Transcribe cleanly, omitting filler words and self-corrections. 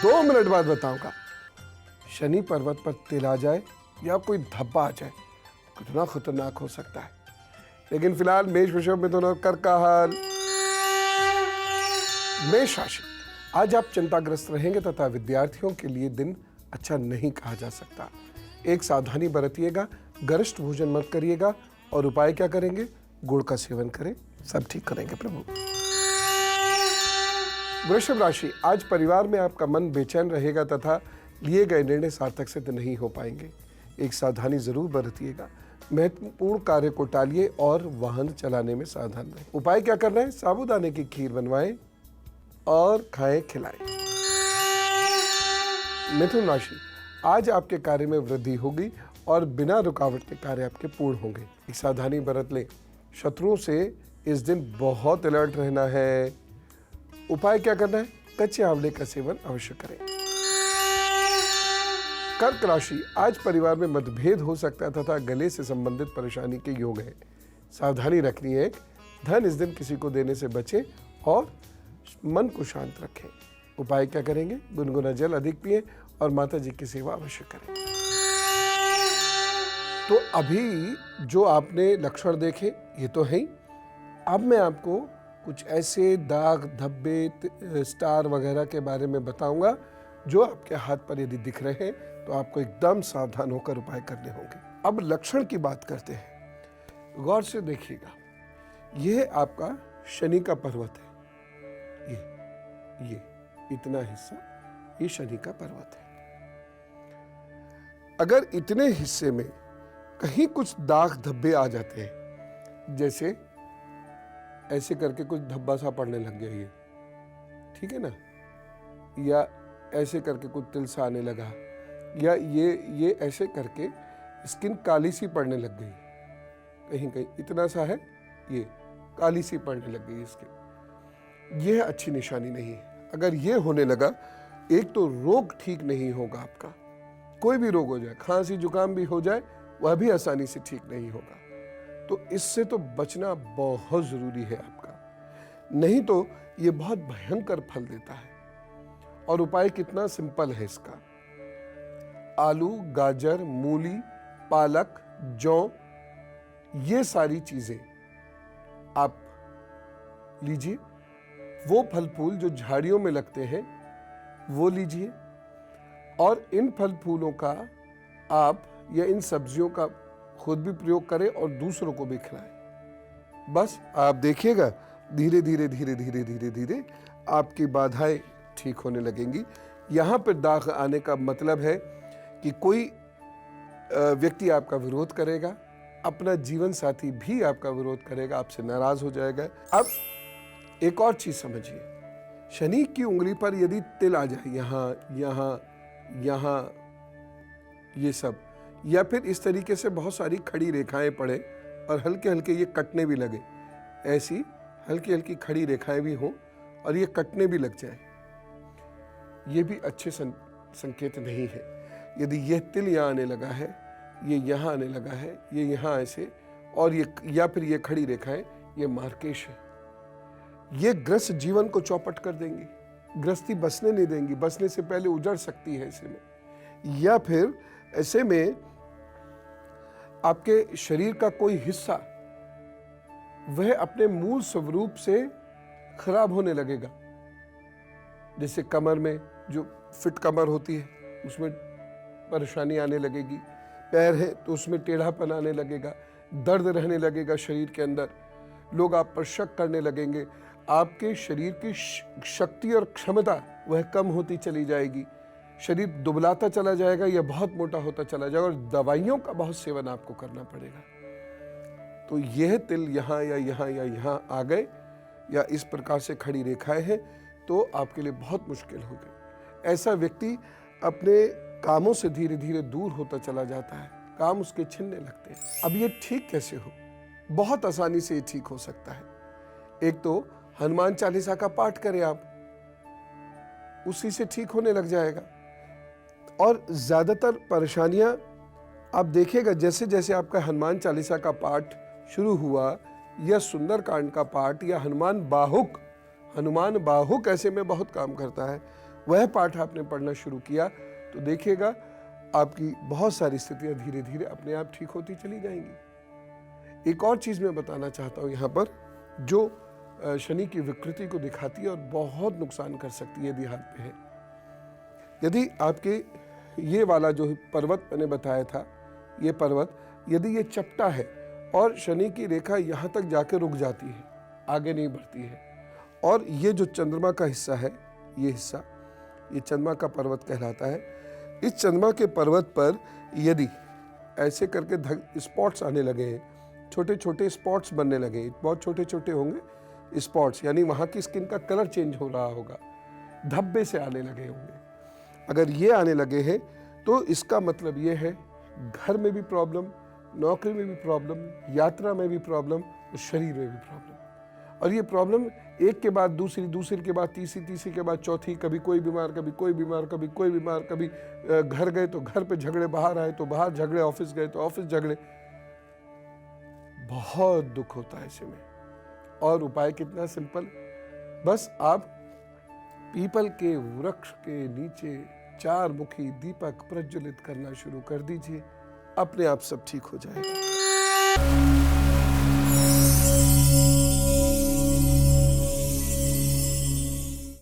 2 minute बाद बताऊंगा। शनि पर्वत पर तिल आ जाए या कोई धब्बा आ जाए, कितना खतरनाक हो सकता है। लेकिन फिलहाल मेष, वृषभ, मिथुन और कर्क का हाल। मेष राशि, आज आप चिंताग्रस्त रहेंगे तथा विद्यार्थियों के लिए दिन अच्छा नहीं कहा जा सकता। एक सावधानी बरतिएगा, गरिष्ठ भोजन मत करिएगा और उपाय क्या करेंगे? गुड़ का सेवन करें, सब ठीक करेंगे प्रभु। वृषभ राशि, आज परिवार में आपका मन बेचैन रहेगा तथा लिए गए निर्णय सार्थक सिद्ध नहीं हो पाएंगे। एक सावधानी जरूर बरतिएगा, महत्वपूर्ण कार्य को टालिए और वाहन चलाने में सावधान रहें। उपाय क्या करना है? साबूदाने की खीर बनवाएं और खाएं खिलाएं। मिथुन राशि, आज आपके कार्य में वृद्धि होगी और बिना रुकावट के कार्य आपके पूर्ण होंगे। एक सावधानी बरत लें, शत्रुओं से इस दिन बहुत अलर्ट रहना है। उपाय क्या करना है? कच्चे आंवले का सेवन अवश्य करें। कर्क राशि, आज परिवार में मतभेद हो सकता है तथा गले से संबंधित परेशानी के योग है। सावधानी रखनी है। धन इस दिन किसी को देने से बचें और मन को शांत रखें। उपाय क्या करेंगे? गुनगुना जल अधिक पिएं और माता जी की सेवा अवश्य करें। तो अभी जो आपने लक्षण देखे ये तो है ही। अब मैं आपको कुछ ऐसे दाग, धब्बे, स्टार वगैरह के बारे में बताऊंगा जो आपके हाथ पर यदि दिख रहे हैं तो आपको एकदम सावधान होकर उपाय करने होंगे। अब लक्षण की बात करते हैं, गौर से देखिएगा। यह आपका शनि का पर्वत है। ये इतना हिस्सा ये शनि का पर्वत है। अगर इतने हिस्से में कहीं कुछ दाग धब्बे आ जाते हैं, जैसे ऐसे करके कुछ धब्बा सा पड़ने लग गया, ये ठीक है ना, या ऐसे करके कुछ तिल सा आने लगा, या ये ऐसे करके स्किन काली सी पड़ने लग गई, कहीं कहीं इतना सा है, ये काली सी पड़ने लग गई स्किन, यह अच्छी निशानी नहीं है। अगर ये होने लगा, एक तो रोग ठीक नहीं होगा आपका, कोई भी रोग हो जाए, खांसी जुकाम भी हो जाए, वह भी आसानी से ठीक नहीं होगा। तो इससे तो बचना बहुत जरूरी है आपका, नहीं तो ये बहुत भयंकर फल देता है। और उपाय कितना सिंपल है इसका। आलू, गाजर, मूली, पालक, जौ, ये सारी चीजें आप लीजिए। वो फल फूल जो झाड़ियों में लगते हैं वो लीजिए, और इन फल फूलों का आप या इन सब्जियों का खुद भी प्रयोग करें और दूसरों को भी खिलाएं। बस आप देखिएगा, धीरे धीरे धीरे धीरे धीरे धीरे आपकी बाधाएं ठीक होने लगेंगी। यहाँ पर दाग आने का मतलब है कि कोई व्यक्ति आपका विरोध करेगा, अपना जीवन साथी भी आपका विरोध करेगा, आपसे नाराज हो जाएगा। अब एक और चीज समझिए, शनि की उंगली पर यदि तिल आ जाए, यहाँ यहाँ यहाँ ये सब, या फिर इस तरीके से बहुत सारी खड़ी रेखाएं पड़े और हल्के हल्के ये कटने भी लगे, ऐसी हल्की हल्की खड़ी रेखाएं भी हों और ये कटने भी लग जाए, ये भी अच्छे संकेत नहीं है। यदि यह तिल यहाँ आने लगा है, ये यहाँ आने लगा है, ये यहाँ ऐसे, और ये या फिर ये खड़ी रेखाएं, ये मार्केश है। ये ग्रस्त जीवन को चौपट कर देंगी, ग्रस्ती बसने नहीं देंगी, बसने से पहले उजड़ सकती है ऐसे में। या फिर ऐसे में आपके शरीर का कोई हिस्सा वह अपने मूल स्वरूप से खराब होने लगेगा। जैसे कमर में जो फिट कमर होती है उसमें परेशानी आने लगेगी, पैर है तो उसमें टेढ़ापन आने लगेगा, दर्द रहने लगेगा शरीर के अंदर, लोग आप पर शक करने लगेंगे, आपके शरीर की शक्ति और क्षमता वह कम होती चली जाएगी, शरीर दुबलाता चला जाएगा या बहुत मोटा होता चला जाएगा, और दवाइयों का बहुत सेवन आपको करना पड़ेगा। तो यह तिल यहाँ या यहाँ या यहाँ आ गए या इस प्रकार से खड़ी रेखाएं हैं तो आपके लिए बहुत मुश्किल हो गई। ऐसा व्यक्ति अपने कामों से धीरे धीरे दूर होता चला जाता है, काम उसके छिनने लगते हैं। अब ये ठीक कैसे हो? बहुत आसानी से ये ठीक हो सकता है। एक तो हनुमान चालीसा का पाठ करें आप, उसी से ठीक होने लग जाएगा। और ज्यादातर परेशानियां आप देखिएगा, जैसे जैसे आपका हनुमान चालीसा का पाठ शुरू हुआ या सुंदरकांड का पाठ या हनुमान बाहुक ऐसे में बहुत काम करता है, वह पाठ आपने पढ़ना शुरू किया तो देखिएगा आपकी बहुत सारी स्थितियां धीरे धीरे अपने आप ठीक होती चली जाएंगी। एक और चीज़ मैं बताना चाहता हूँ यहाँ पर, जो शनि की विकृति को दिखाती है और बहुत नुकसान कर सकती है यदि हाथ पे है। यदि आपके ये वाला जो पर्वत मैंने बताया था, ये पर्वत यदि ये चपटा है और शनि की रेखा यहाँ तक जाके रुक जाती है, आगे नहीं बढ़ती है, और ये जो चंद्रमा का हिस्सा है, ये हिस्सा ये चंद्रमा का पर्वत कहलाता है। इस चंद्रमा के पर्वत पर यदि ऐसे करके स्पॉट्स आने लगे हैं, छोटे छोटे स्पॉट्स बनने लगे, बहुत छोटे छोटे होंगे स्पॉट्स, यानी वहाँ की स्किन का कलर चेंज हो रहा होगा, धब्बे से आने लगे होंगे। अगर ये आने लगे हैं तो इसका मतलब ये है घर में भी प्रॉब्लम, नौकरी में भी प्रॉब्लम, यात्रा में भी प्रॉब्लम और शरीर में भी प्रॉब्लम। और ये प्रॉब्लम एक के बाद दूसरी, दूसरी के बाद तीसरी, तीसरी के बाद चौथी, कभी कोई बीमार, कभी कोई बीमार, कभी कोई बीमार, कभी घर गए तो घर पे झगड़े, बाहर आए तो बाहर झगड़े, ऑफिस गए तो ऑफिस झगड़े। बहुत दुख होता है ऐसे में। और उपाय कितना सिंपल, बस आप पीपल के वृक्ष के नीचे 4 मुखी दीपक प्रज्वलित करना शुरू कर दीजिए, अपने आप सब ठीक हो जाएगा।